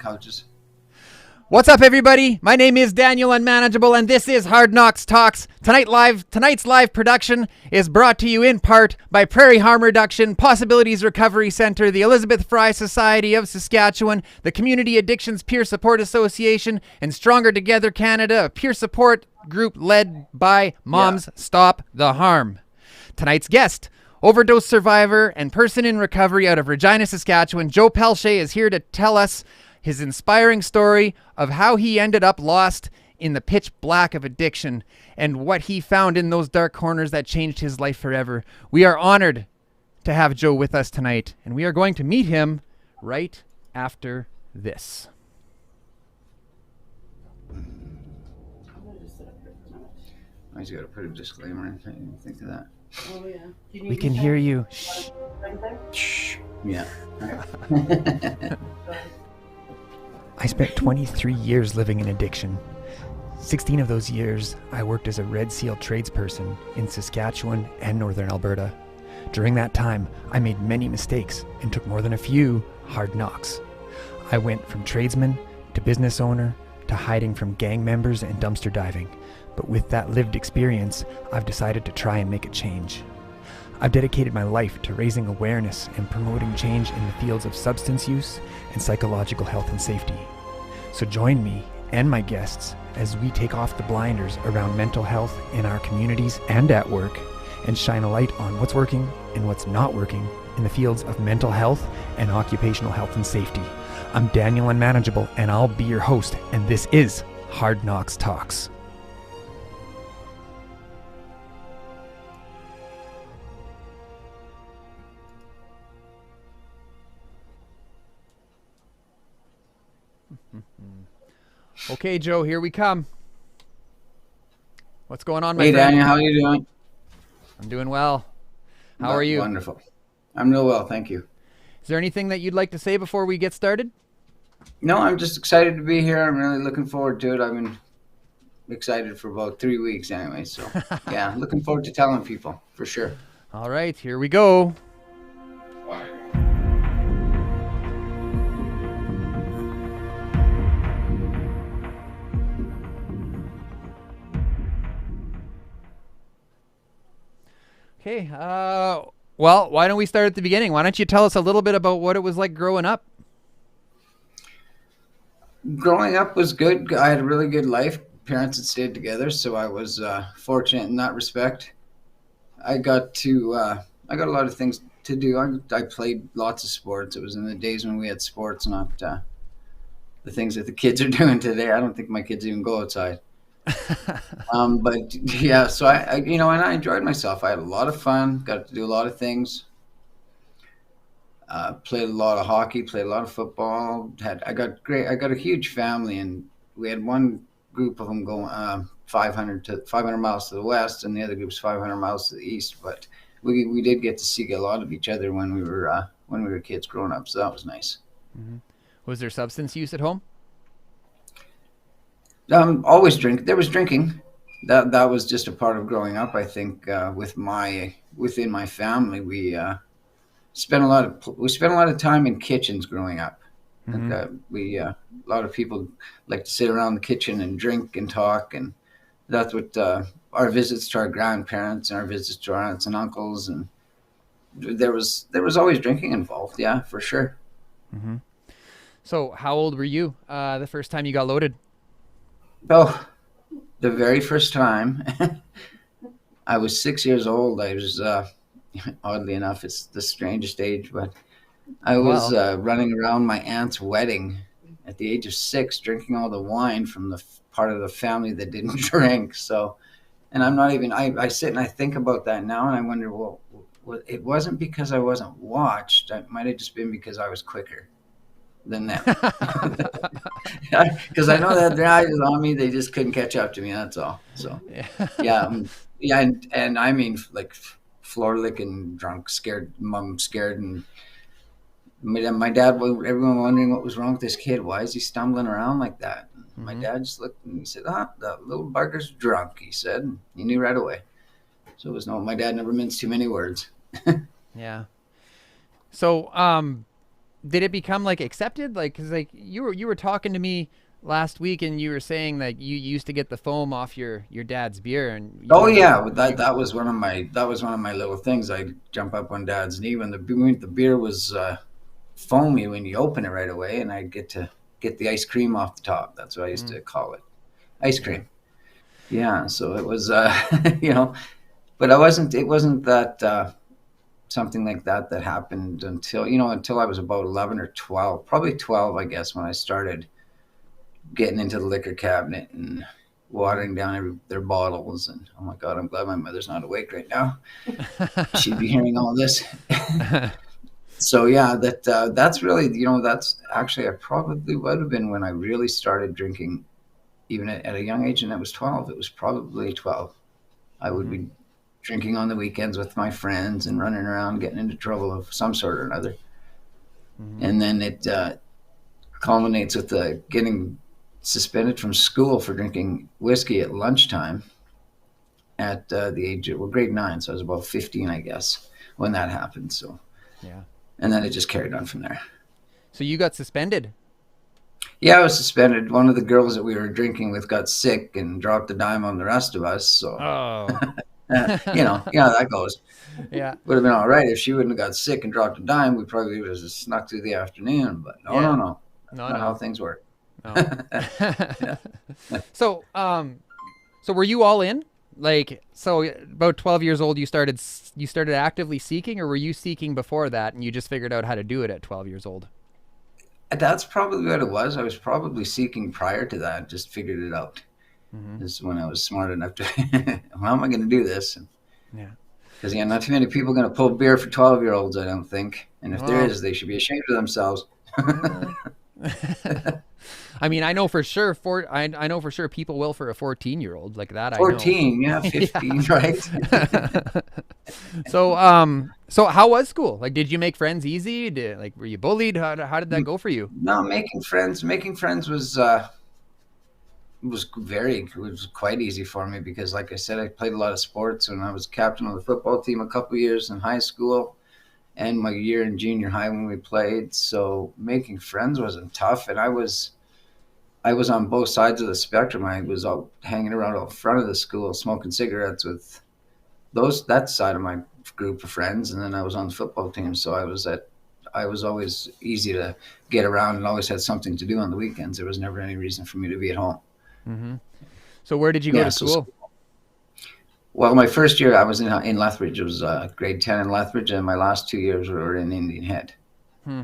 couches. What's up, everybody? My name is Daniel Unmanageable, and this is Hard Knocks Talks. Tonight's live production is brought to you in part by Prairie Harm Reduction, Possibilities Recovery Center, the Elizabeth Fry Society of Saskatchewan, the Community Addictions Peer Support Association, and Stronger Together Canada, a peer support group led by Moms Stop the Harm. Tonight's guest, overdose survivor and person in recovery out of Regina, Saskatchewan, Joe Pelche is here to tell us his inspiring story of how he ended up lost in the pitch black of addiction and what he found in those dark corners that changed his life forever. We are honored to have Joe with us tonight, and we are going to meet him right after this. I just got to put a disclaimer in. I didn't think of that. Oh, yeah. We can hear you. Shh. Shh. Yeah. I spent 23 years living in addiction. 16 of those years, I worked as a Red Seal tradesperson in Saskatchewan and Northern Alberta. During that time, I made many mistakes and took more than a few hard knocks. I went from tradesman to business owner to hiding from gang members and dumpster diving. But with that lived experience, I've decided to try and make a change. I've dedicated my life to raising awareness and promoting change in the fields of substance use and psychological health and safety. So join me and my guests as we take off the blinders around mental health in our communities and at work and shine a light on what's working and what's not working in the fields of mental health and occupational health and safety. I'm Daniel Unmanageable, and I'll be your host, and this is Hard Knocks Talks. Okay, Joe, here we come. What's going on, my friend? Hey, Daniel, how are you doing? I'm doing well. How are you? Wonderful. I'm real well, thank you. Is there anything that you'd like to say before we get started? No, I'm just excited to be here. I'm really looking forward to it. I've been excited for about 3 weeks anyway, so yeah, looking forward to telling people, for sure. All right, here we go. Okay, well, why don't we start at the beginning? Why don't you tell us a little bit about what it was like growing up? Growing up was good. I had a really good life. Parents had stayed together, so I was fortunate in that respect. I got a lot of things to do. I played lots of sports. It was in the days when we had sports, not the things that the kids are doing today. I don't think my kids even go outside. But yeah, so I and I enjoyed myself. I had a lot of fun, got to do a lot of things. Played a lot of hockey, played a lot of football. I got a huge family, and we had one group of them going 500 miles to the west, and the other group's 500 miles to the east. But we did get to see a lot of each other when we were kids growing up, so that was nice. Mm-hmm. Was there substance use at home? Always drink. There was drinking. That was just a part of growing up. I think within my family, we spent a lot of time in kitchens growing up. Mm-hmm. And, a lot of people like to sit around the kitchen and drink and talk, and that's what our visits to our grandparents and our visits to our aunts and uncles, and there was always drinking involved. Yeah, for sure. Mm-hmm. So, how old were you the first time you got loaded? Oh, the very first time, I was 6 years old. I was, oddly enough, it's the strangest age, but I was running around my aunt's wedding at the age of 6, drinking all the wine from the part of the family that didn't drink. So, and I'm not even, I sit and I think about that now, and I wonder, well, it wasn't because I wasn't watched. It might have just been because I was quicker than them. Because I know that their eyes on me, they just couldn't catch up to me, that's all. So yeah, and I mean, like, floor licking drunk, scared, mom scared, and my dad, everyone wondering what was wrong with this kid. Why is he stumbling around like that? Mm-hmm. My dad just looked and he said, that little bugger's drunk, he said. And he knew right away. So it was my dad never minced too many words. Yeah. So did it become like accepted? Like, cause like you were talking to me last week and you were saying that you used to get the foam off your dad's beer and Oh you yeah, you that was one of my little things. I'd jump up on Dad's knee when the beer was foamy when you open it right away, and I'd get to get the ice cream off the top. That's what I used mm, to call it, ice yeah. cream. Yeah, so it was you know, but I wasn't. It wasn't that something like that happened until until I was about 11 or 12, probably 12, I guess, when I started getting into the liquor cabinet and Mm-hmm. watering down their bottles. And oh my God, I'm glad my mother's not awake right now. She'd be hearing all this. So yeah, that's really that's actually I probably would have been when I really started drinking, even at a young age, and it was 12. It was probably 12. I would Mm-hmm. be drinking on the weekends with my friends and running around getting into trouble of some sort or another. Mm-hmm. And then it culminates with getting suspended from school for drinking whiskey at lunchtime at the age of, well, grade 9. So I was about 15, I guess, when that happened. So, Yeah. and then it just carried on from there. So you got suspended. Yeah, I was suspended. One of the girls that we were drinking with got sick and dropped a dime on the rest of us. So, Oh. how that goes. Yeah. Would have been all right if she wouldn't have got sick and dropped a dime. We probably would have just snuck through the afternoon. But no, no, Yeah. no, that's No, not how no. things work. No. Yeah. So, so were you all in? Like, so about 12 years old, you started actively seeking, or were you seeking before that and you just figured out how to do it at 12 years old? That's probably what it was. I was probably seeking prior to that, just figured it out. Mm-hmm. This is when I was smart enough to, how am I going to do this? Yeah. Because, yeah, not too many people are going to pull beer for 12-year-olds, I don't think. And if there Well, is, they should be ashamed of themselves. uh, I mean, I know for sure people will for a 14-year-old like that. I know. 14, yeah, Yeah. 15, right? So how was school? Like, did you make friends easy? Were you bullied? How did that go for you? No, making friends was quite easy for me because, like I said, I played a lot of sports and I was captain of the football team a couple years in high school and my year in junior high when we played. So making friends wasn't tough, and I was on both sides of the spectrum. I was out hanging around out front of the school, smoking cigarettes with that side of my group of friends, and then I was on the football team. So I was always easy to get around and always had something to do on the weekends. There was never any reason for me to be at home. Mm-hmm. So where did you go Yeah. to school? Well, my first year I was in Lethbridge. It was grade 10 in Lethbridge, and my last 2 years were in Indian Head. Hmm.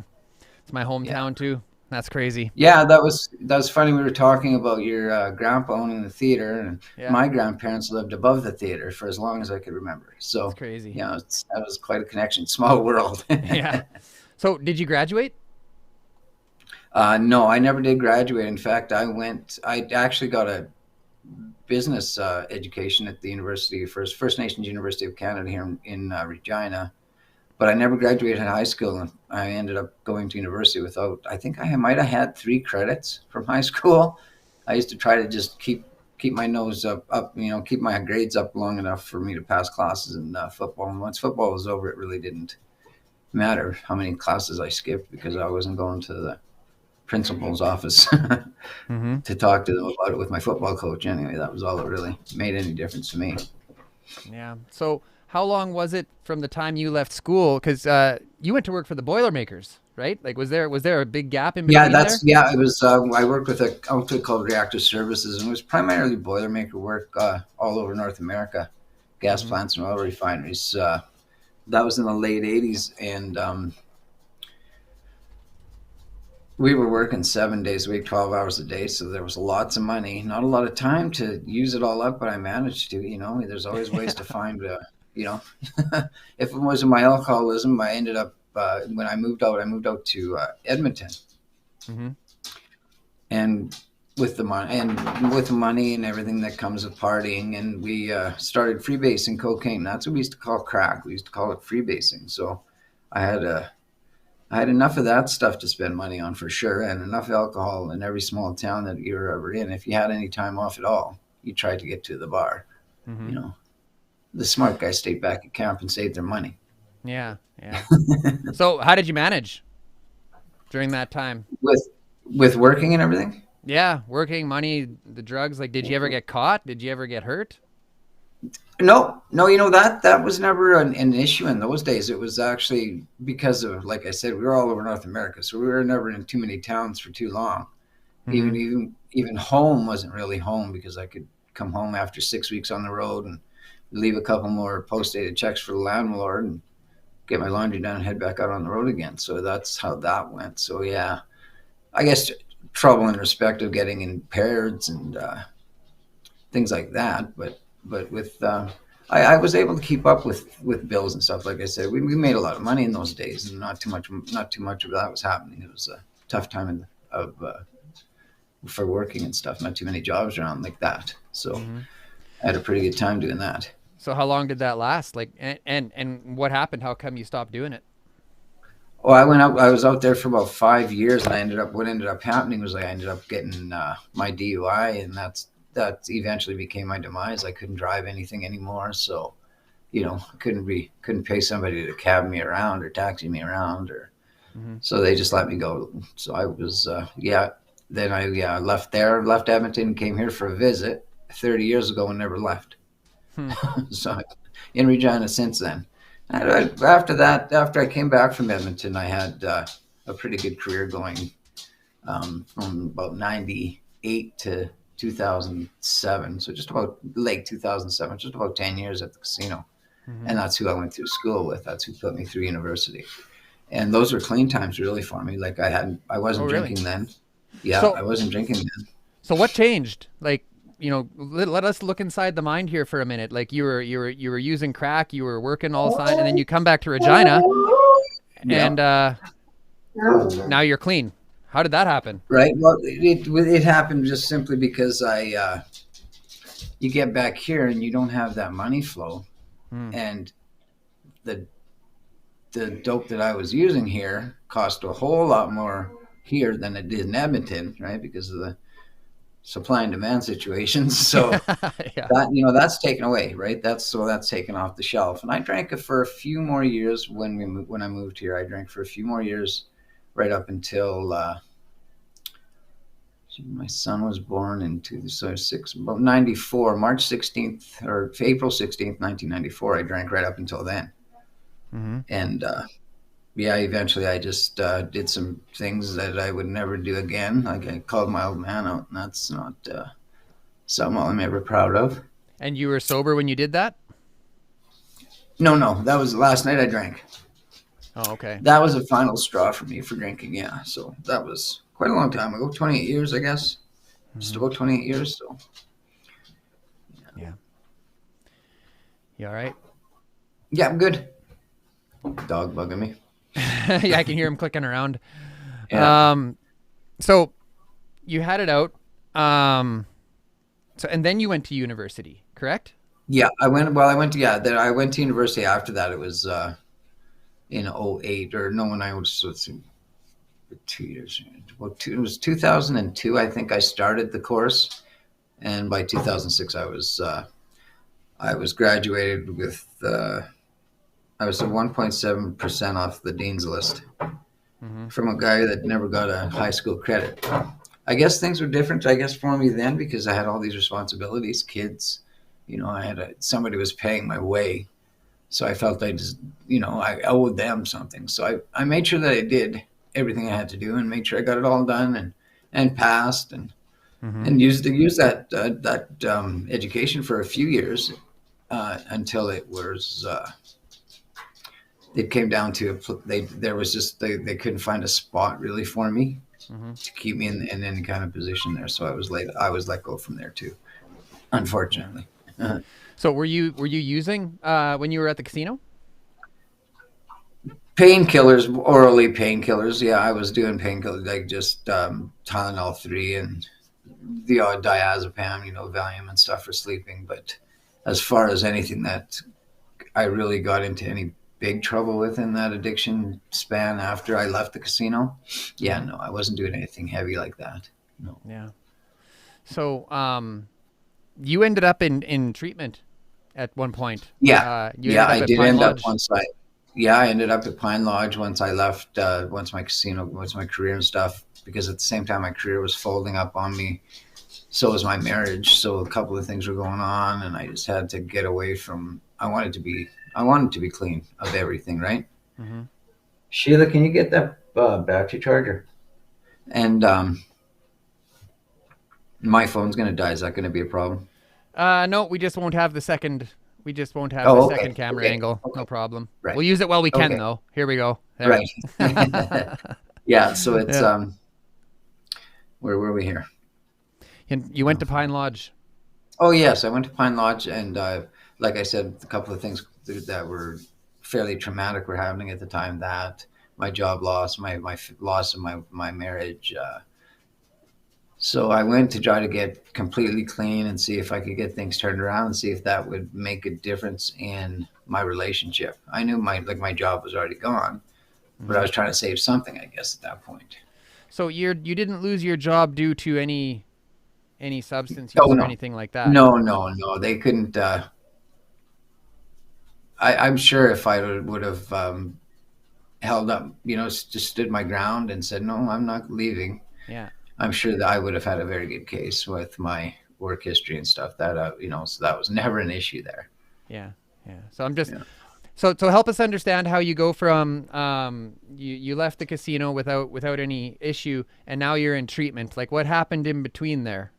It's my Yeah. hometown too. That's crazy. Yeah, that was funny. We were talking about your grandpa owning the theater, and Yeah, my grandparents lived above the theater for as long as I could remember. it's So, crazy. that was quite a connection. Small world. Yeah. So did you graduate? No, I never did graduate. In fact, I actually got a business education at the First Nations University of Canada here in Regina. But I never graduated high school, and I ended up going to university without. I think I might have had 3 credits from high school. I used to try to just keep my nose up, keep my grades up long enough for me to pass classes in football. And once football was over, it really didn't matter how many classes I skipped because I wasn't going to the principal's office Mm-hmm. to talk to them about it with my football coach. Anyway, that was all that really made any difference to me. Yeah. So how long was it from the time you left school? Because you went to work for the Boilermakers, right? Like, was there a big gap in Yeah, between there? it was. I worked with an outfit called Reactive Services, and it was primarily Boilermaker work all over North America, gas Mm-hmm. plants and oil refineries. That was in the late '80s, and we were working 7 days a week, 12 hours a day. So there was lots of money, not a lot of time to use it all up, but I managed to. There's always ways to find. You know, if it wasn't my alcoholism, I ended up when I moved out. I moved out to Edmonton, Mm-hmm. and with the money and everything that comes with partying, and we started freebasing cocaine. That's what we used to call crack. We used to call it freebasing. So I had I had enough of that stuff to spend money on for sure, and enough alcohol in every small town that you were ever in. If you had any time off at all, you tried to get to the bar. Mm-hmm. You know, the smart guys stayed back at camp and saved their money. Yeah. Yeah. So how did you manage? during that time? with working and everything. Yeah, working, money, the drugs. Like, did you ever get caught? Did you ever get hurt? No, no, that was never an issue in those days. It was actually because of, like I said, we were all over North America, so we were never in too many towns for too long. Mm-hmm. Even home wasn't really home because I could come home after 6 weeks on the road and leave a couple more post-dated checks for the landlord and get my laundry done and head back out on the road again. So that's how that went. So yeah, I guess trouble in respect of getting impaired and things like that. But with I was able to keep up with bills and stuff. Like I said, we made a lot of money in those days, and not too much of that was happening. It was a tough time of for working and stuff. Not too many jobs around like that. So Mm-hmm. I had a pretty good time doing that. So how long did that last? Like, and what happened? How come you stopped doing it? Oh, I went out. I was out there for about 5 years, and what ended up happening was I ended up getting my DUI, and that eventually became my demise. I couldn't drive anything anymore, so I couldn't pay somebody to cab me around or taxi me around, or Mm-hmm. so they just let me go. So I was yeah. Then I left Edmonton, came here for a visit 30 years ago, and never left. Hmm. So in Regina since then. After that, after I came back from Edmonton, I had a pretty good career going from about 98 to 2007. So just about late 2007, just about 10 years at the casino. Mm-hmm. And that's who I went through school with. That's who put me through university. And those were clean times really for me. Like I Oh, wasn't really? drinking then. Yeah, So I wasn't drinking then. So what changed? Like, let us look inside the mind here for a minute. Like you were using crack, you were working all the time, and then you come back to Regina, Yeah. and now you're clean. How did that happen? Right. Well, it happened just simply because you get back here and you don't have that money flow, Hmm. and the the dope that I was using here cost a whole lot more here than it did in Edmonton, right? Because of the supply and demand situations. So Yeah. that's taken away, right? That's taken off the shelf. And I drank it for a few more years when I moved here. I drank for a few more years, right up until my son was born in about 94, March 16th or April 16th, 1994. I drank right up until then. Hmm. And yeah, eventually I just did some things that I would never do again. Like I called my old man out, and that's not something I'm ever proud of. And you were sober when you did that? No, no, that was the last night I drank. Oh, okay. That was the final straw for me for drinking. Yeah, so that was quite a long time ago, 28 years, I guess. Just Hmm. about 28 years. So Yeah. You all right? yeah, I'm good. Dog bugging me. Yeah, I can hear him clicking around. Yeah. So you had it out. So and then you went to university, correct? Yeah, I went. Well, I went to Then I went to university after that. It was in '08 or no, when I was let's see, 2 years. Well, it was 2002. I think I started the course, and by 2006, I was graduated with. I was at 1.7% off the dean's list Mm-hmm. from a guy that never got a high school credit. I guess things were different. I guess for me then because I had all these responsibilities, kids. I had somebody was paying my way, so I felt I owed them something. So I made sure that I did everything I had to do and made sure I got it all done and passed Mm-hmm. and used that education for a few years until it came down to they couldn't find a spot really for me Mm-hmm. to keep me in any kind of position there. So I was let go from there too, Yeah. unfortunately. So were you using when you were at the casino? Painkillers, orally painkillers. Yeah, I was doing painkillers like just Tylenol 3 and the odd diazepam, Valium and stuff for sleeping. But as far as anything that I really got into any big trouble with in that addiction span after I left the casino, yeah, Mm-hmm. no, I wasn't doing anything heavy like that. No. Yeah. So you ended up in treatment at one point. Yeah, You yeah, ended up I at did Pine end up Lodge. on site. yeah, I ended up at Pine Lodge once I left, once my casino, once my career and stuff, because at the same time my career was folding up on me. So was my marriage. So a couple of things were going on, and I just had to get away from. I wanted to be clean of everything, right? Mm-hmm. Sheila, can you get that battery charger? And my phone's gonna die. Is that gonna be a problem? No, we just won't have the second. We just won't have the Oh, okay, second camera okay, angle. No okay, problem. right, We'll use it while we can, okay, though. Here we go. There. right. Yeah. So it's Yeah. where were we here? And you went to Pine Lodge. Oh yes, I went to Pine Lodge, and like I said, a couple of things that were fairly traumatic were happening at the time. That my job loss, my loss of my marriage. So I went to try to get completely clean and see if I could get things turned around and see if that would make a difference in my relationship. I knew my job was already gone, but I Mm-hmm. was trying to save something, I guess, at that point. So you didn't lose your job due to any substance Oh use or no, anything like that. no, they couldn't. I'm sure if I would have held up, just stood my ground and said, no, I'm not leaving. Yeah. I'm sure that I would have had a very good case with my work history and stuff. So that was never an issue there. Yeah. Yeah. So I'm just Yeah. so help us understand how you go from you left the casino without any issue, and now you're in treatment. Like, what happened in between there?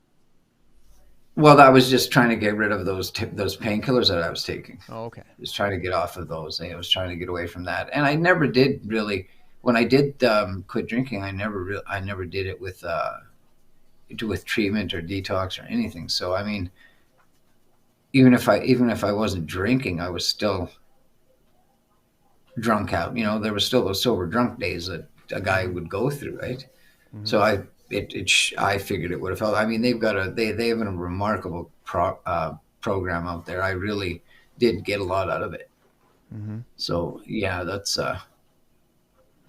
Well, I was just trying to get rid of those painkillers that I was taking. Oh, okay. Just trying to get off of those. I was trying to get away from that, and I never did really. When I did quit drinking, I never did it with treatment or detox or anything. So I mean, even if I wasn't drinking, I was still drunk out. There was still those sober drunk days that a guy Mm-hmm. would go through, right? Mm-hmm. So I figured it would have helped. I mean, they have a remarkable program out there. I really did get a lot out of it. Mm-hmm. So yeah,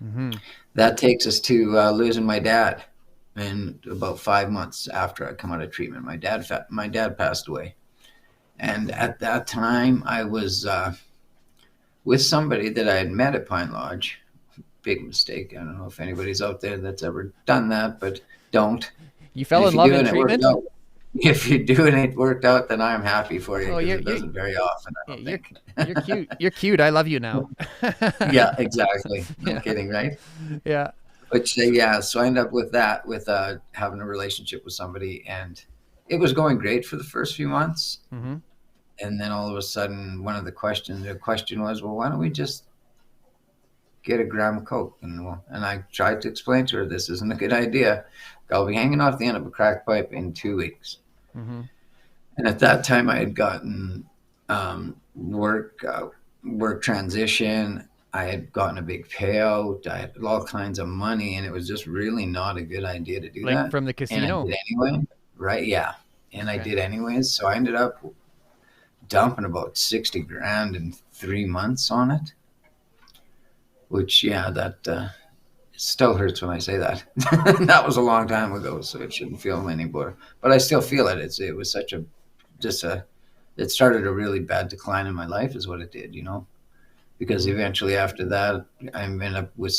Mm-hmm. that takes us to losing my dad. And about 5 months after I come out of treatment, my dad passed away. And at that time, I was with somebody that I had met at Pine Lodge. Big mistake. I don't know if anybody's out there that's ever done that, but don't. You And fell if in you love do in and it worked treatment? out, if you do and it worked out, then I'm happy for you Oh, because you're it you're doesn't very often, I don't you're think. you're cute. You're cute. I love you now. Yeah, exactly. No Yeah. kidding, right? Yeah. Which yeah, so I ended up with that, with having a relationship with somebody, and it was going great for the first few months, Mm-hmm. and then all of a sudden, the question was, well, why don't we just get a gram of coke? And I tried to explain to her this isn't a good idea. I'll be hanging off the end of a crack pipe in 2 weeks. Mm-hmm. And at that time, I had gotten work transition. I had gotten a big payout. I had all kinds of money, and it was just really not a good idea to do Like that. from the And I casino. did anyway, right? Yeah, and I Okay. did anyways. So I ended up dumping about 60 grand in 3 months on it. Which, yeah, that still hurts when I say that. That was a long time ago, so it shouldn't feel anymore. But I still feel it. It was such a just a it started a really bad decline in my life, is what it did. Because Mm-hmm. eventually after that, I ended up with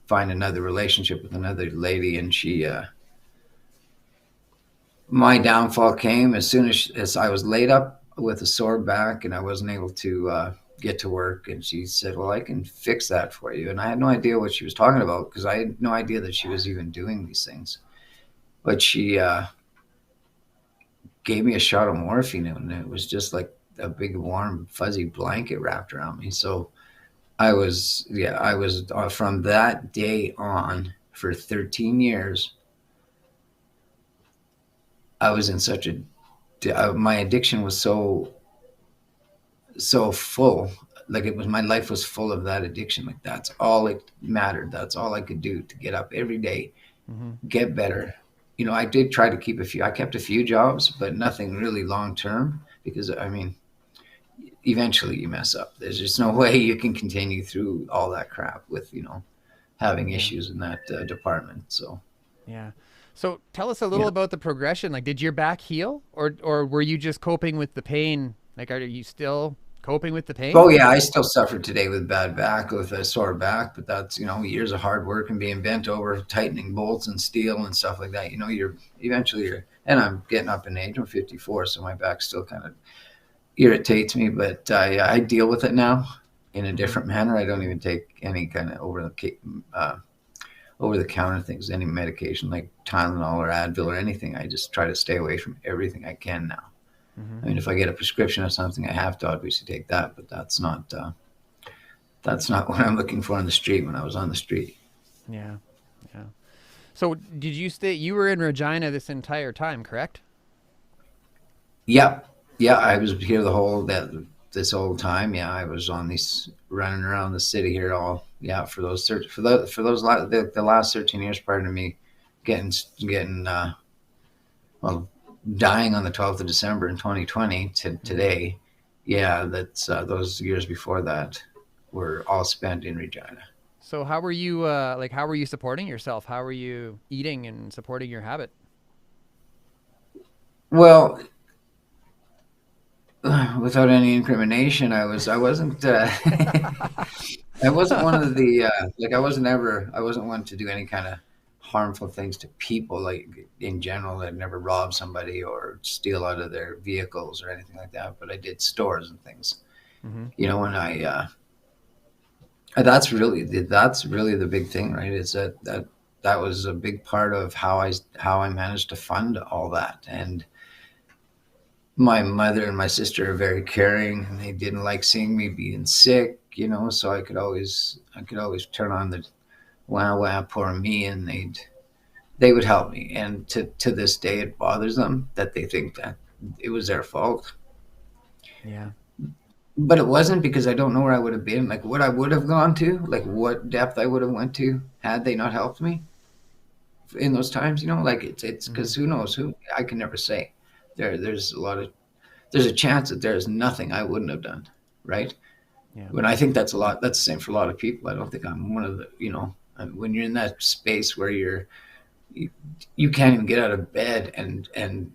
find another relationship with another lady, and my downfall came as soon as I was laid up with a sore back and I wasn't able to get to work. And she said, well, I can fix that for you. And I had no idea what she was talking about because I had no idea that she was even doing these things. But she gave me a shot of morphine, and it was just like a big warm fuzzy blanket wrapped around me. So I was from that day on for 13 years. I was in such my addiction was so full. Like it was, my life was full of that addiction. Like that's all it mattered. That's all I could do to get up every day, Mm-hmm. get better. I did try to I kept a few jobs, but nothing really long term because I mean, eventually you mess up. There's just no way you can continue through all that crap with, having Yeah. issues in that department. So, Yeah. So tell us a little yeah. about the progression. Like, did your back heal, or were you just coping with the pain? Like, are you still Coping with the pain? Oh yeah, I still suffer today with bad back, with a sore back, but that's years of hard work and being bent over, tightening bolts and steel and stuff like that. You're eventually and I'm getting up in age. I'm 54, so my back still kind of irritates me, but I deal with it now in a Mm-hmm. different manner. I don't even take any kind of over the counter things, any medication like Tylenol or Advil or anything. I just try to stay away from everything I can now. Mm-hmm. I mean, if I get a prescription of something, I have to obviously take that, but that's not what I'm looking for on the street when I was on the street. Yeah. Yeah. So did you stay? You were in Regina this entire time, correct? Yep. Yeah, I was here this whole time. Yeah, I was on these running around the city here all for those the last 13 years prior to me getting well dying on the 12th of December in 2020 to Mm-hmm. today. Yeah, that's those years before that were all spent in Regina. So how were you? How were you supporting yourself? How were you eating and supporting your habit? Well, without any incrimination, I wasn't I wasn't one of the I wasn't one to do any kind of harmful things to people like in general. I'd never rob somebody or steal out of their vehicles or anything like that. But I did stores and things, Mm-hmm. and that's really the big thing, right? Is that was a big part of how I managed to fund all that. And my mother and my sister are very caring, and they didn't like seeing me being sick, so I could always turn on the wow wow poor me, and they would help me. And to this day it bothers them that they think that it was their fault, Yeah. but it wasn't, because I don't know where I would have been, like what I would have gone to, like what depth I would have went to had they not helped me in those times. Like it's Mm-hmm. because who knows, who I can never say. There's a chance that there's nothing I wouldn't have done, right? Yeah. When I think that's the same for a lot of people. I don't think I'm one of the, when you're in that space where you, you can't even get out of bed and Just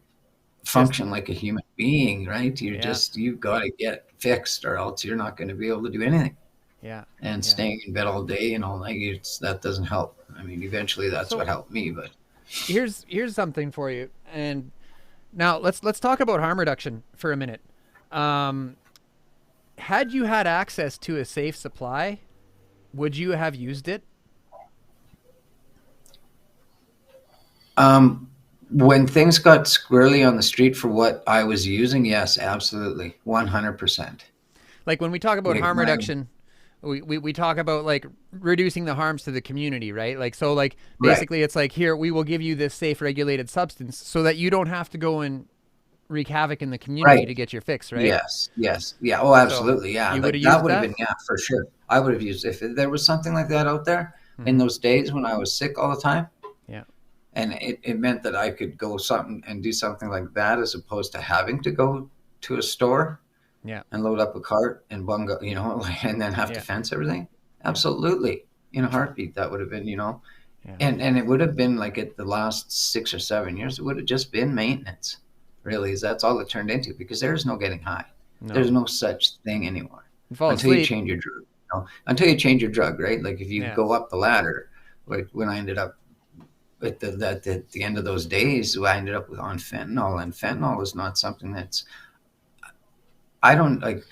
function like a human being, right? yeah. You've got to get fixed, or else you're not going to be able to do anything. Yeah. And Yeah. staying in bed all day and all night, that doesn't help. I mean, eventually that's what So helped me, but here's something for you. And now let's talk about harm reduction for a minute. Um, had you had access to a safe supply, would you have used it? um, when things got squirrely on the street for what I was using, yes, absolutely, 100%. Like when we talk about Like harm my reduction, we talk about like reducing the harms to the community, right? Like so like right. basically it's like here we will give you this safe regulated substance so that you don't have to go and wreak havoc in the community Right. to get your fix, right? Yes. Yes. Yeah. Oh, So absolutely. Yeah. you would Like have that used would have that? been, yeah, for sure. I would have used, if there was something like that out there in Mm-hmm. those days when I was sick all the time, Yeah. and it meant that I could go something and do something like that as opposed to having to go to a store Yeah. and load up a cart and bungo, and then have to Yeah. fence everything. Yeah. Absolutely. In a heartbeat, that would have been, Yeah. and it would have been like at the last 6 or 7 years, it would have just been maintenance. Really, is that's all it turned into, because there's no getting high. There's No. no such thing anymore You fall until you asleep. change your drug. Until you change your drug, right? Like if you Yeah. go up the ladder, like when I ended up at the end of those days, I ended up on fentanyl, and fentanyl is not something that's I don't like.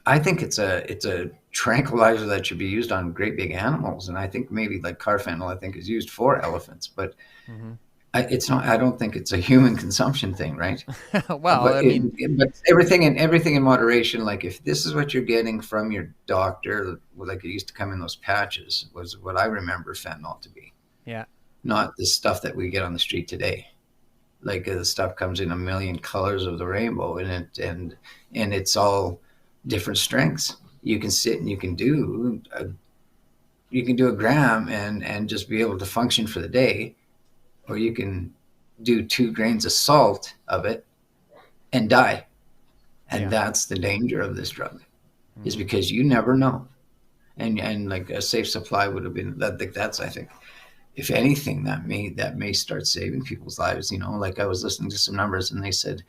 I think it's a tranquilizer that should be used on great big animals, and I think maybe like carfentanil, I think is used for elephants, but Mm-hmm. it's not. I don't think it's a human consumption thing, right? Well, I mean, But everything in moderation. Like if this is what you're getting from your doctor, like it used to come in those patches, was what I remember fentanyl to be, yeah. not the stuff that we get on the street today. Like the stuff comes in a million colors of the rainbow, and it's all different strengths. You can sit and you can do a gram and just be able to function for the day, or you can do 2 grains of salt of it and die. And Yeah. that's the danger of this drug, is Mm-hmm. because you never know. And like a safe supply would have been that. That's, I think, if anything, that may start saving people's lives. Like I was listening to some numbers, and they said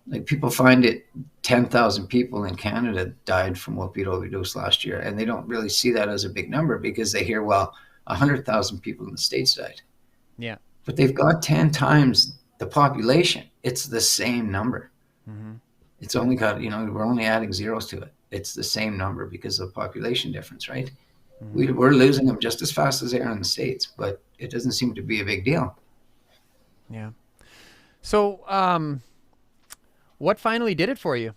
Like people find it, 10,000 people in Canada died from opiate overdose last year, and they don't really see that as a big number because they hear, well, 100,000 people in the States died. Yeah. But they've got 10 times the population. It's the same number. Mm-hmm. It's only got, we're only adding zeros to it. It's the same number because of the population difference, right? Mm-hmm. We're losing them just as fast as they are in the States, but it doesn't seem to be a big deal. Yeah. So, what finally did it for you?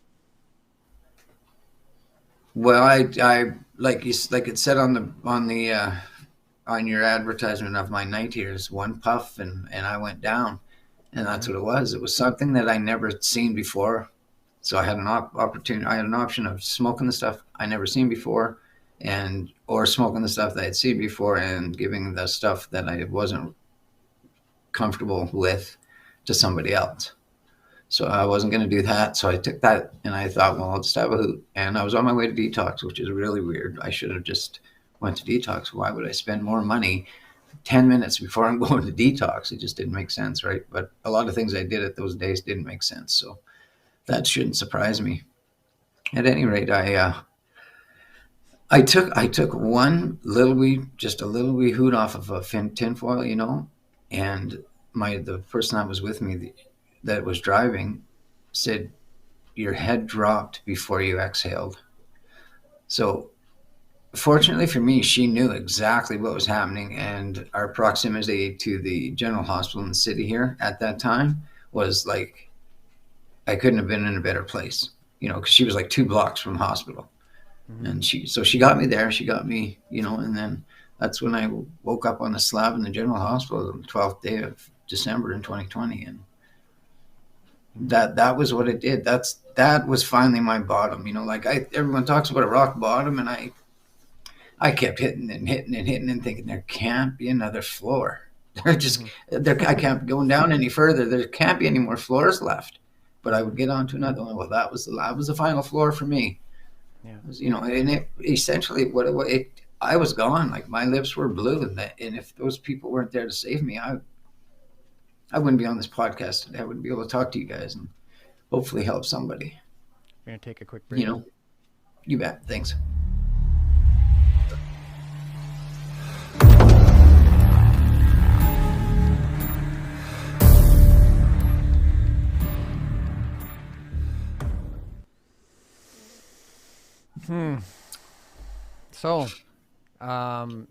Well, I like it said on your advertisement of my night here is one puff and I went down, and that's Mm-hmm. what it was. It was something that I never seen before. So I had an opportunity. I had an option of smoking the stuff I never seen before, and or smoking the stuff that I had seen before, and giving the stuff that I wasn't comfortable with to somebody else. So I wasn't going to do that. So I took that and I thought, well, I'll just have a hoot. And I was on my way to detox, which is really weird. I should have just went to detox. Why would I spend more money 10 minutes before I'm going to detox? It just didn't make sense, right? But a lot of things I did at those days didn't make sense. So that shouldn't surprise me. At any rate, I took one little wee, just a little wee hoot off of a tinfoil, and the person that was with me that was driving said, your head dropped before you exhaled. So fortunately for me, she knew exactly what was happening, and our proximity to the general hospital in the city here at that time was like I couldn't have been in a better place, because she was like 2 blocks from the hospital, Mm-hmm. and she got me there. She got me, and then that's when I woke up on a slab in the general hospital on the 12th day of December in 2020, and that was what it did. That was finally my bottom. Like everyone talks about a rock bottom, and I kept hitting and hitting and hitting and thinking there can't be another floor. There just Mm-hmm. there I can't be going down any further. There can't be any more floors left. But I would get on to another one. Well, that was the final floor for me. Yeah. It was, and it essentially I was gone. Like my lips were blue, and if those people weren't there to save me, I wouldn't be on this podcast today. I wouldn't be able to talk to you guys and hopefully help somebody. We're gonna take a quick You break. know, you bet. Thanks. Hmm. So, um,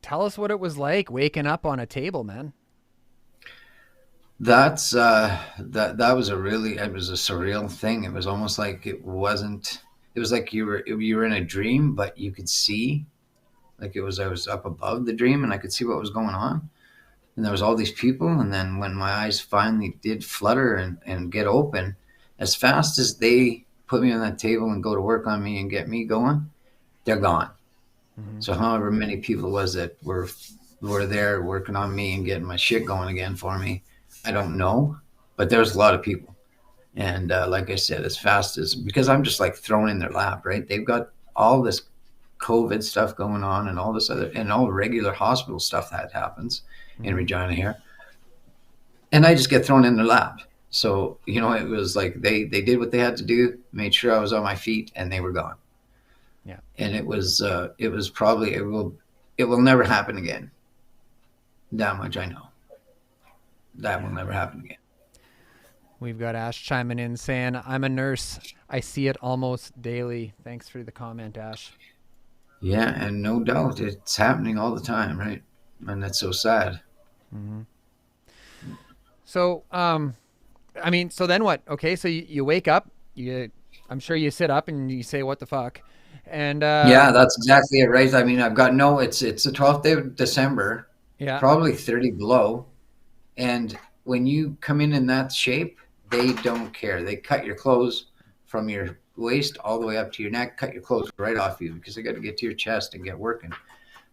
tell us what it was like waking up on a table, man. That was it was a surreal thing. It was almost like it wasn't. It was like you were in a dream, but you could see. Like I was up above the dream, and I could see what was going on. And there was all these people, and then when my eyes finally did flutter and get open, as fast as they put me on that table and go to work on me and get me going, they're gone. Mm-hmm. So however many people was that were there working on me and getting my shit going again for me, I don't know, but there was a lot of people. And like I said, as fast as because I'm just like thrown in their lap, right? They've got all this COVID stuff going on and all this other and all regular hospital stuff that happens in Mm-hmm. Regina here, and I just get thrown in their lap. So it was like they did what they had to do, made sure I was on my feet, and they were gone. Yeah. And it was probably it will never happen again. That much I know. That will Yeah. never happen again. We've got Ash chiming in saying, "I'm a nurse. I see it almost daily." Thanks for the comment, Ash. Yeah, and no doubt it's happening all the time, right? And that's so sad. Mm-hmm. So, I mean, so then what? Okay, so you wake up, I'm sure you sit up and you say, "What the fuck?" And Yeah, that's exactly it, right? I mean, I've got no. It's the 12th day of December, yeah. probably 30 below, and when you come in that shape, they don't care. They cut your clothes from your waist all the way up to your neck, cut your clothes right off you because they got to get to your chest and get working.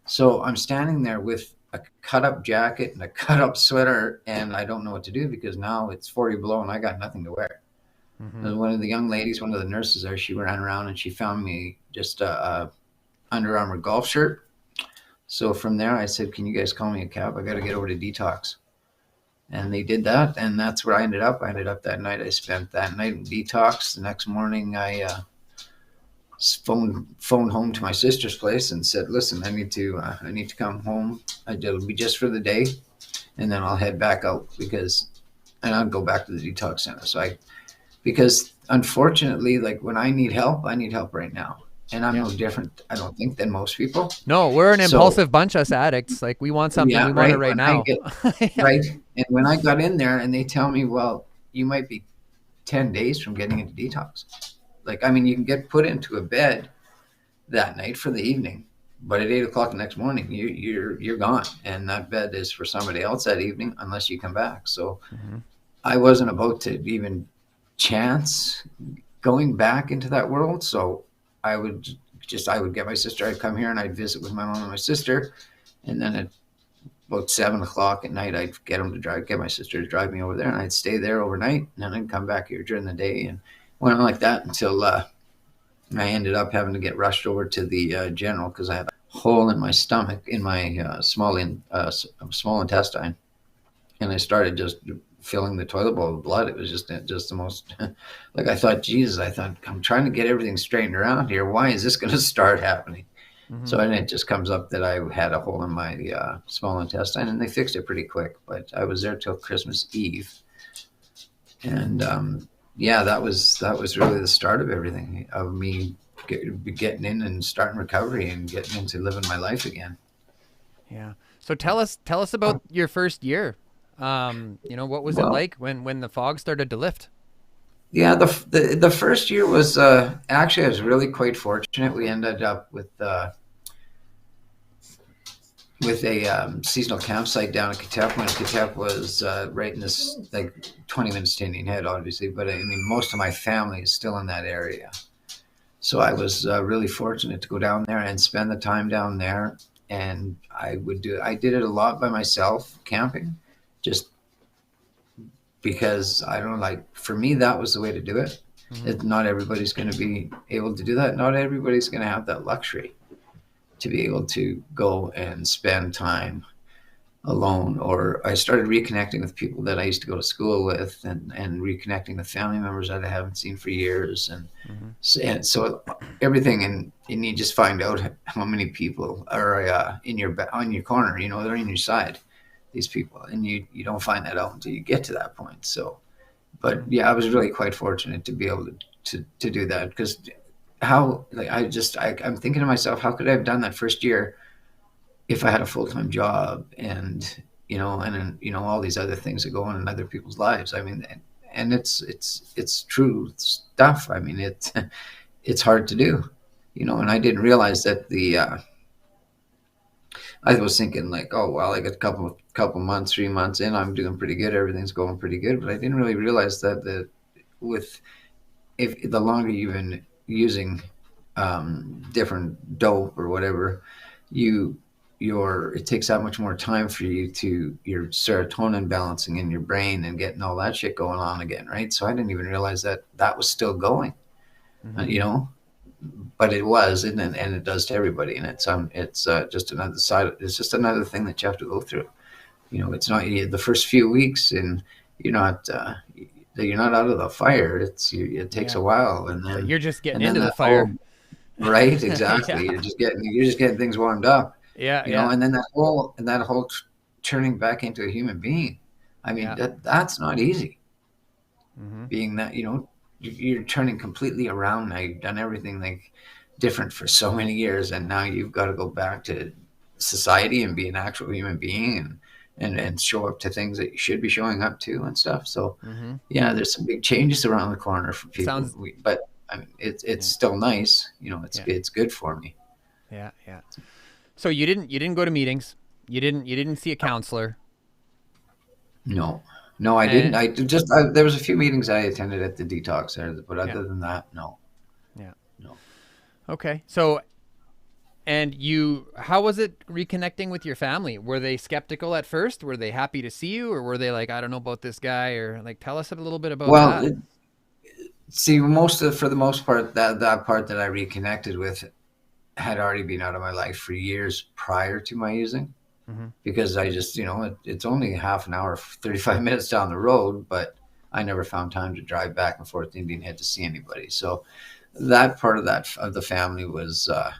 So I'm standing there with a cut up jacket and a cut up sweater, and I don't know what to do because now it's 40 below and I got nothing to wear. Mm-hmm. And one of the young ladies, one of the nurses there, she ran around and she found me just a Under Armour golf shirt. So from there, I said, "Can you guys call me a cab? I got to get over to detox." And they did that, and that's where I ended up. I ended up that night. I spent that night in detox. The next morning, I phoned home to my sister's place and said, "Listen, I need to come home. It'll be just for the day, and then I'll head back out and I'll go back to the detox center." Because unfortunately, like when I need help right now, and I'm Yeah. no different, I don't think, than most people. No, we're an So impulsive bunch, us addicts. Like we want something, yeah, we want it right. right When I now. get Yeah. right, and when I got in there, and they tell me, "Well, you might be 10 days from getting into detox." Like, I mean, you can get put into a bed that night for the evening, but at 8 o'clock the next morning, you're gone, and that bed is for somebody else that evening unless you come back. So Mm-hmm. I wasn't about to even chance going back into that world. So I would I would get my sister. I'd come here and I'd visit with my mom and my sister, and then at about 7 o'clock at night, I'd get my sister to drive me over there, and I'd stay there overnight, and then I'd come back here during the day, and went on like that until I ended up having to get rushed over to the general because I had a hole in my stomach in my small intestine, and I started just filling the toilet bowl with blood. It was just the most like I thought, Jesus, I thought I'm trying to get everything straightened around here. Why is this going to start happening? Mm-hmm. So and it just comes up that I had a hole in my small intestine, and they fixed it pretty quick. But I was there till Christmas Eve, and yeah, that was really the start of everything of me getting in and starting recovery and getting into living my life again. Yeah. So tell us about your first year. What was it Well, like when the fog started to lift? yeah, the first year was actually I was really quite fortunate. We ended up with a seasonal campsite down in Katep when Katep was right in this like 20 minutes to Indian Head, obviously. But I mean, most of my family is still in that area. So I was really fortunate to go down there and spend the time down there. And I did it a lot by myself, camping, just because I don't know, like for me, that was the way to do it. Mm-hmm. Not everybody's going to be able to do that. Not everybody's going to have that luxury to be able to go and spend time alone. Or I started reconnecting with people that I used to go to school with, and reconnecting with family members that I haven't seen for years, Mm-hmm. so everything, and you just find out how many people are in your on your corner, they're in your side, these people, and you don't find that out until you get to that point. So but Mm-hmm. yeah, I was really quite fortunate to be able to do that, because how like I'm thinking to myself, how could I have done that first year if I had a full time job, and all these other things that go on in other people's lives. I mean, and it's true stuff. I mean, it's hard to do, and I didn't realize that I was thinking like, oh well, I got a couple months, 3 months in, I'm doing pretty good, everything's going pretty good, but I didn't really realize that with if the longer you've been using different dope or whatever, you it takes that much more time for you to your serotonin balancing in your brain and getting all that shit going on again, right? So I didn't even realize that was still going, Mm-hmm. you know, but it was, and it does to everybody, and it's just another side. It's just another thing that you have to go through. It's not the first few weeks, and you're not you're not out of the fire. It takes Yeah. a while, But you're just getting and then into the that fire. whole right, Yeah. exactly. You're just getting things warmed up, Yeah. Yeah. and then that whole turning back into a human being. I mean, Yeah. that's not easy. Mm-hmm. Being that you're turning completely around now. You've done everything like different for so many years, and now you've got to go back to society and be an actual human being, and show up to things that you should be showing up to and stuff. So Mm-hmm. yeah, there's some big changes around the corner for people. Sounds. But I mean, it's Yeah. still nice. It's Yeah. it's good for me. Yeah. Yeah. So you didn't go to meetings. You didn't see a counselor. No, no, I didn't. And There was a few meetings I attended at the detox center, but yeah. other than that, no, Yeah. no. Okay. So and how was it reconnecting with your family? Were they skeptical at first? Were they happy to see you, or were they like, I don't know about this guy, or like, tell us a little bit about Well, that? see, for the most part, that part that I reconnected with had already been out of my life for years prior to my using. Mm-hmm. because I just, it's only half an hour, 35 minutes down the road, but I never found time to drive back and forth to Indian Head to see anybody. So that part of the family was a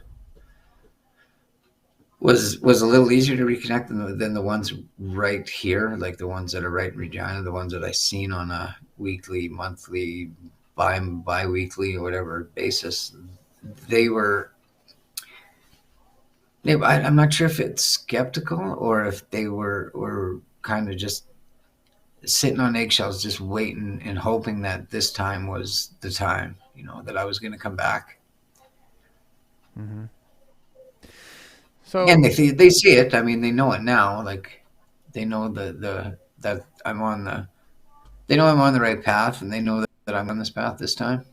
little easier to reconnect than the ones right here, like the ones that are right in Regina, the ones that I seen on a weekly, monthly, bi-weekly or whatever basis. They were, I'm not sure if it's skeptical or if they were kind of just sitting on eggshells, just waiting and hoping that this time was the time, that I was going to come back. Mm-hmm. And So, they see it. I mean, they know it now. Like they know the that I'm on the. They know I'm on the right path, and they know that I'm on this path this time.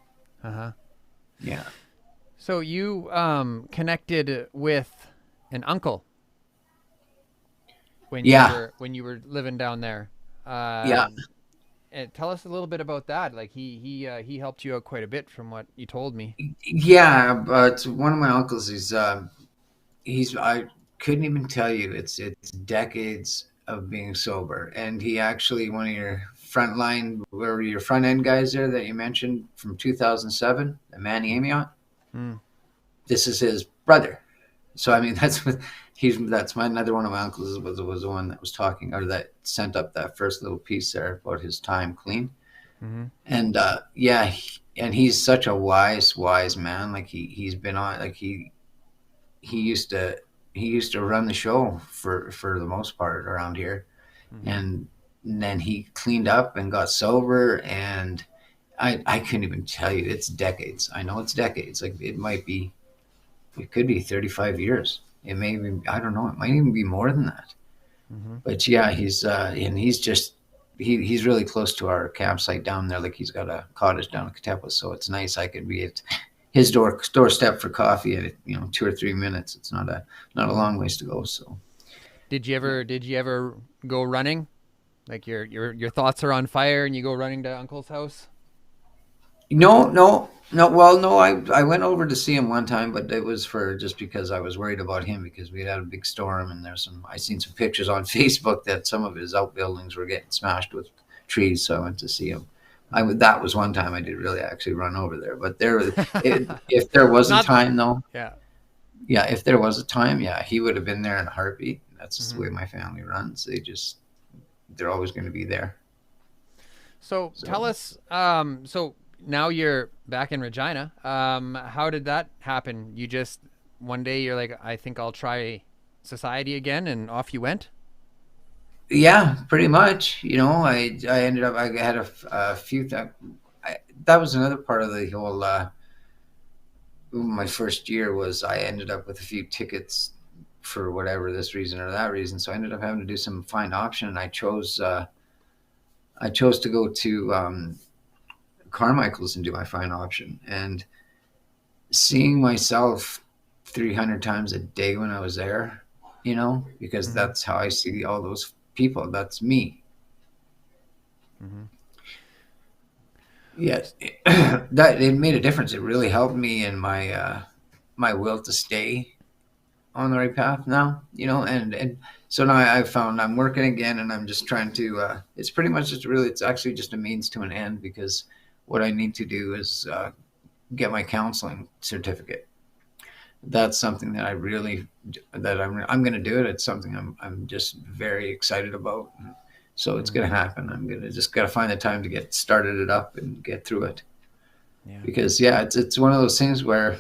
uh-huh. Yeah, So you connected with an uncle yeah, when you were living down there. yeah, And tell us a little bit about that. Like he helped you out quite a bit from what you told me. yeah. But one of my uncles he's I couldn't even tell you. It's decades of being sober, and he actually one of your frontline, where your front end guys there that you mentioned from 2007, the Manny Amiot. Mm. This is his brother. So I mean, that's my another one of my uncles was the one that was talking or that sent up that first little piece there about his time clean. Mm-hmm. And yeah, and he's such a wise man. Like he's been on like he used to he used to run the show for the most part around here, Mm-hmm. and then he cleaned up and got sober and. I couldn't even tell you. It's decades. I know it's decades. Like it could be 35 years. It may even, I don't know, it might even be more than that. Mm-hmm. But yeah, and he's just, he's really close to our campsite down there. Like he's got a cottage down in Katepa. So it's nice. I could be at his doorstep for coffee at, 2 or 3 minutes. It's not a Mm-hmm. long ways to go. So yeah. Did you ever go running? Like your thoughts are on fire and you go running to uncle's house? No, no, no. Well, no, I went over to see him one time, but it was for just because I was worried about him because we had a big storm and I seen some pictures on Facebook that some of his outbuildings were getting smashed with trees. So I went to see him. That was one time I did really actually run over there. But if there was a Not time though, yeah. yeah, if there was a time, yeah, he would have been there in a heartbeat. That's just the Mm-hmm. way my family runs. They're always going to be there. So tell So us. So now you're back in Regina. How did that happen? You just one day you're like, I think I'll try society again, and off you went. yeah, pretty much. I ended up. I had a few. That was another part of the whole. My first year was I ended up with a few tickets for whatever this reason or that reason. So I ended up having to do some find option, and I chose to go to Carmichael's and do my fine option. And seeing myself 300 times a day when I was there, because Mm-hmm. that's how I see all those people. That's me. Mm-hmm. Yeah, that it made a difference. It really helped me in my will to stay on the right path now. And so now I've found I'm working again, and I'm just trying to. It's pretty much it's actually just a means to an end because what I need to do is get my counseling certificate. That's something that I really that I'm going to do it. It's something I'm just very excited about. So it's Mm-hmm. going to happen. I'm going to just got to find the time to get started it up and get through it. Yeah. Because yeah, it's one of those things where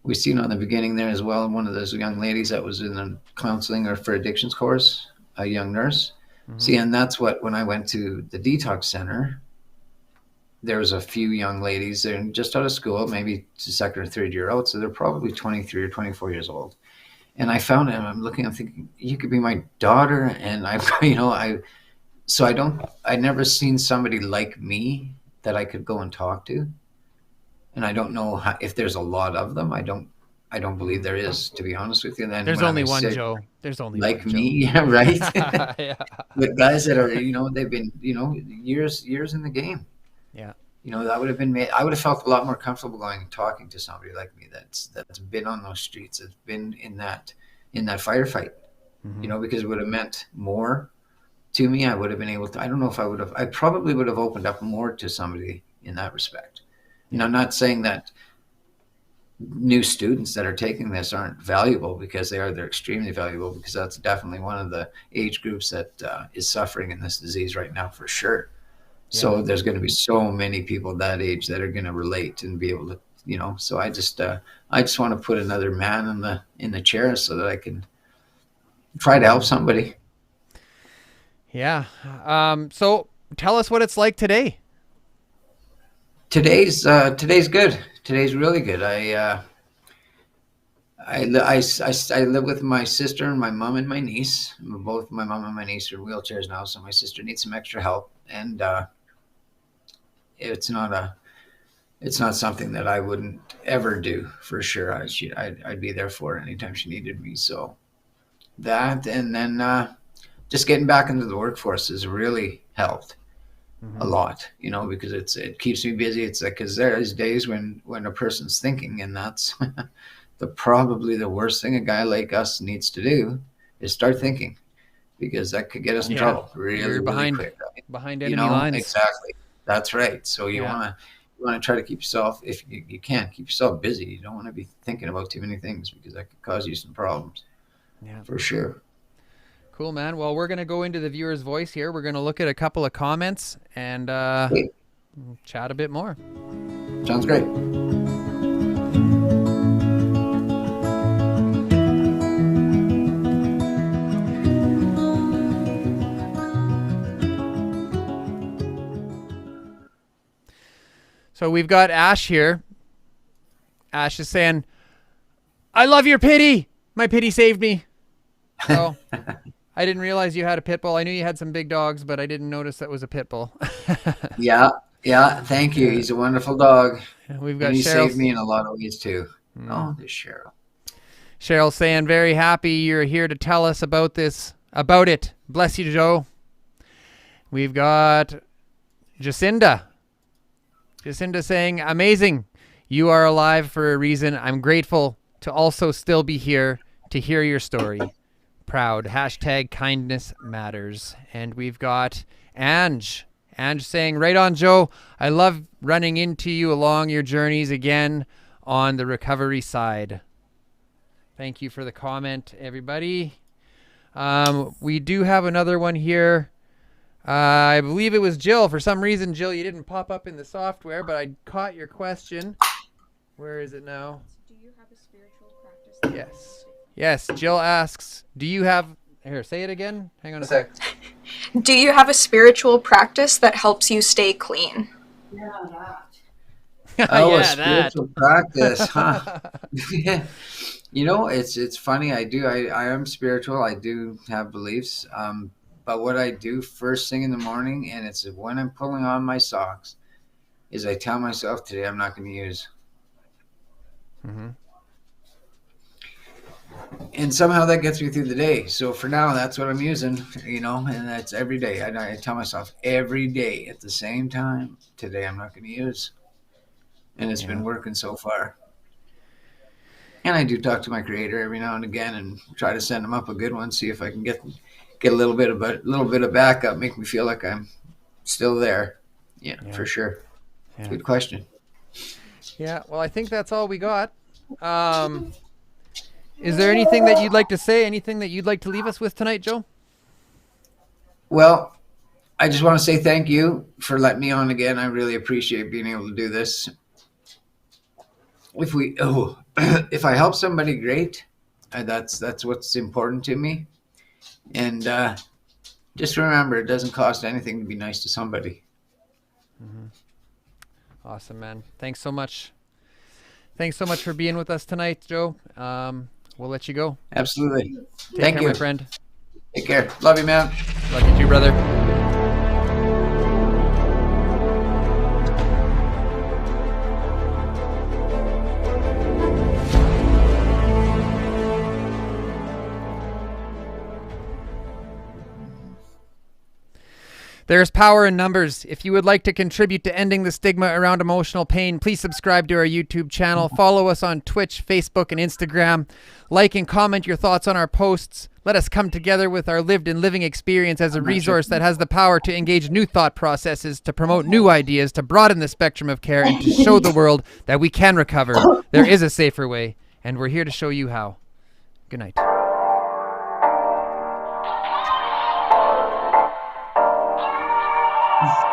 we seen on the beginning there as well. One of those young ladies that was in a counseling or for addictions course, a young nurse. Mm-hmm. See, and that's what when I went to the detox center, there was a few young ladies they're just out of school, maybe second or third year out, so they're probably 23 or 24 years old. And I found him. I'm looking. I'm thinking you could be my daughter, and I, so I never seen somebody like me that I could go and talk to, and I don't know if there's a lot of them. I don't believe Mm-hmm. there is, to be honest with you. And then There's when only I one say Joe. There's only like one me, Joe. yeah, right, Yeah. but guys that are they've been years in the game. Yeah. That would have been me. I would have felt a lot more comfortable going and talking to somebody like me that's been on those streets, that's been in that firefight. because it would have meant more to me. I would have been able to, I don't know if I probably would have opened up more to somebody in that respect. And I'm not saying that new students that are taking this aren't valuable, because they're extremely valuable, because that's definitely one of the age groups that is suffering in this disease right now, for sure. So there's going to be so many people that age that are going to relate and be able to, so I just want to put another man in the chair so that I can try to help somebody. Yeah. So tell us what it's like today. Today's good. Today's really good. I live with my sister and my mom and my niece. Both my mom and my niece are in wheelchairs now, so my sister needs some extra help, and it's not something that I wouldn't ever do, for sure. I'd be there for her anytime she needed me. So that, and then just getting back into the workforce has really helped a lot, because it keeps me busy. It's like, because there's days when a person's thinking, and that's probably the worst thing a guy like us needs to do, is start thinking, because that could get us in trouble really quick. Behind enemy lines. Exactly. That's right. So you want to try to keep yourself, if you can, keep yourself busy. You don't want to be thinking about too many things, because that could cause you some problems. Yeah, for sure. Cool, man. Well, we're going to go into the viewer's voice here. We're going to look at a couple of comments and chat a bit more. Sounds great. So we've got Ash here. Ash is saying, "I love your pity. My pity saved me." So I didn't realize you had a pit bull. I knew you had some big dogs, but I didn't notice that was a pit bull. Yeah. Thank you. He's a wonderful dog. We've got and he Cheryl. saved me in a lot of ways too. Oh, there's Cheryl. Cheryl saying, "Very happy you're here to tell us about it. Bless you, Joe." We've got Jacinda. Jacinda saying, "Amazing. You are alive for a reason. I'm grateful to also still be here to hear your story. Proud. #kindness matters." And we've got Ange. Ange saying, "Right on, Joe. I love running into you along your journeys again on the recovery side." Thank you for the comment, everybody. We do have another one here. I believe it was Jill. For some reason, Jill, you didn't pop up in the software, but I caught your question. Where is it now? Do you have a spiritual practice? Yes. Yes, Jill asks, do you have... Here, say it again. Hang on a sec. Do you have a spiritual practice that helps you stay clean? A spiritual practice, huh? It's funny. I am spiritual. I do have beliefs. But what I do first thing in the morning, and it's when I'm pulling on my socks, is I tell myself, today I'm not going to use. And somehow that gets me through the day. So for now, that's what I'm using, and that's every day. I tell myself every day at the same time, today I'm not going to use. And it's been working so far. And I do talk to my creator every now and again and try to send him up a good one, see if I can get a little bit of backup, make me feel like I'm still there. Yeah. For sure. Yeah. Good question. Yeah, well, I think that's all we got. Is there anything that you'd like to say? Anything that you'd like to leave us with tonight, Joe? Well, I just want to say thank you for letting me on again. I really appreciate being able to do this. If I help somebody, great. That's what's important to me. And just remember, it doesn't cost anything to be nice to somebody. Awesome, man. Thanks so much. Thanks so much for being with us tonight, Joe. We'll let you go. Absolutely. Thank you, my friend. Take care. Love you, man. Love you too, brother. There's power in numbers. If you would like to contribute to ending the stigma around emotional pain, please subscribe to our YouTube channel. Follow us on Twitch, Facebook, and Instagram. Like and comment your thoughts on our posts. Let us come together with our lived and living experience as a resource that has the power to engage new thought processes, to promote new ideas, to broaden the spectrum of care, and to show the world that we can recover. There is a safer way, and we're here to show you how. Good night. Yes.